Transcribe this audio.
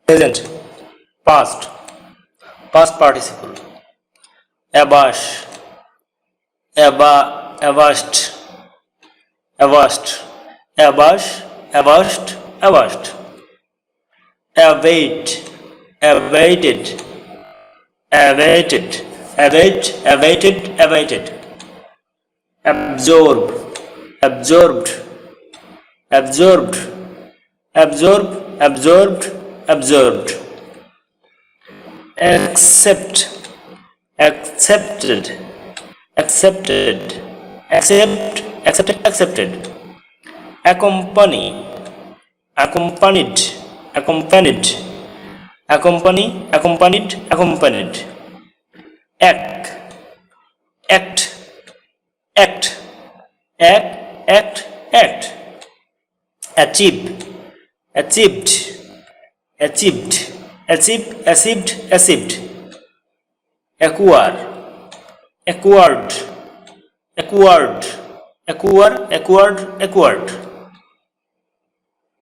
present, past, past participle, abash, avast, avast, abash, avast, avast, await, awaited, awaited, await, awaited, awaited, absorb, absorbed, absorbed, absorb, absorbed, absorbed, accept, accepted, accepted, accept, accepted, accepted, accompany, accompanied, accompanied, accompany, accompanied, accompanied, act, act, act, act, act, act, achieve, achieved, achieved, achieved, achieved, achieved, acquire, acquired, acquired, acquire, acquired, acquired,